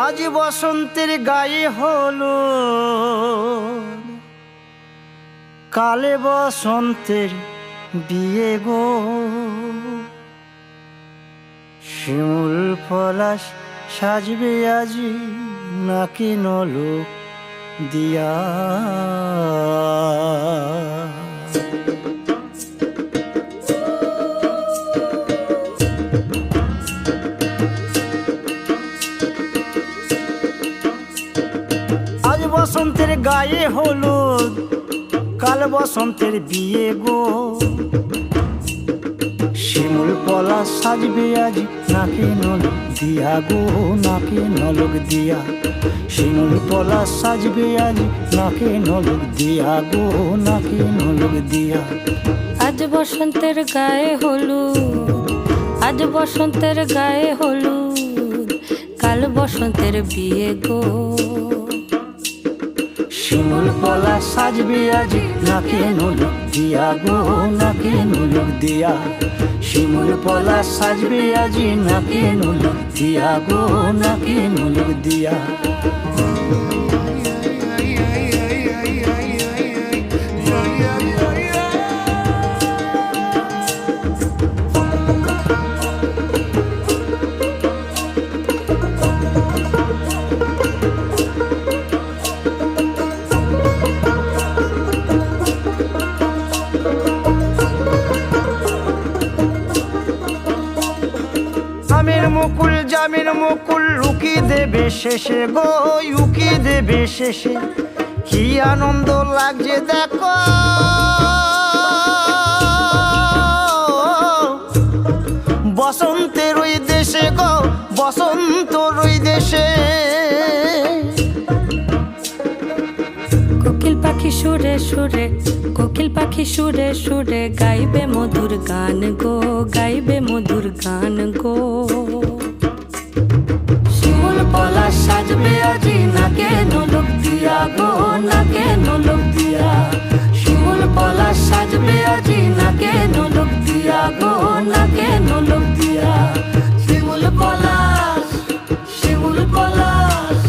আজ বসন্তের গায়ে হলো, কালে বসন্তের বিয়ে গো। শিমুল পলাশ সাজবে আজি নাকি নলক দিয়া। আজ বসন্তের গায়ে হলুদ, কাল বসন্তের বিয়ে গো। শিমুল পলাশ সাজবে আজ নাকে নলক দিয়া গো, নাকে নলক দিয়া। শিমুল পলাশ সাজবে আজ নাকে নলক দিয়া গো, নাকে নলক দিয়া। আজ বসন্তের গায়ে হলুদ, আজ বসন্তের গায়ে হলুদ, কাল বসন্তের বিয়ে গো। শিমুল পলাশ সাজবে আজ নাকে নলক দিয়া গো, নাকে নলক দিয়া। শিমুল পলাশ সাজবে আজ নাকে নলক দিয়া গো, নাকে নলক দিয়া। আমের মুকুল জামের মুকুল উকি দেবে শেষে গো, উকি দেবে শেষে। কি আনন্দ লাগছে দেখো, বসন্তের ওই দেশে গো, বসন্তর ওই দেশে। কোকিল পাখি সুরে সুরে, কোকিল পাখি সুরে সুরে গাইবে মধুর গান গো, গাইবে মধুর গান গো। শিমুল পলাশ সাজবে আজি নাকে নলক দিয়া গো, নাকে নলক দিয়া। শিমুল পলাশ সাজবে আজি নাকে নলক দিয়া গো, নাকে নলক দিয়া। শিমুল পলাশ, শিমুল পলাশ,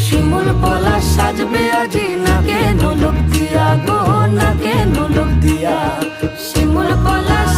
শিমুল পলাশ সাজবে আজি নাকে নলক দিয়া গো, নাকে নলক দিয়া। শিমুল পলাশ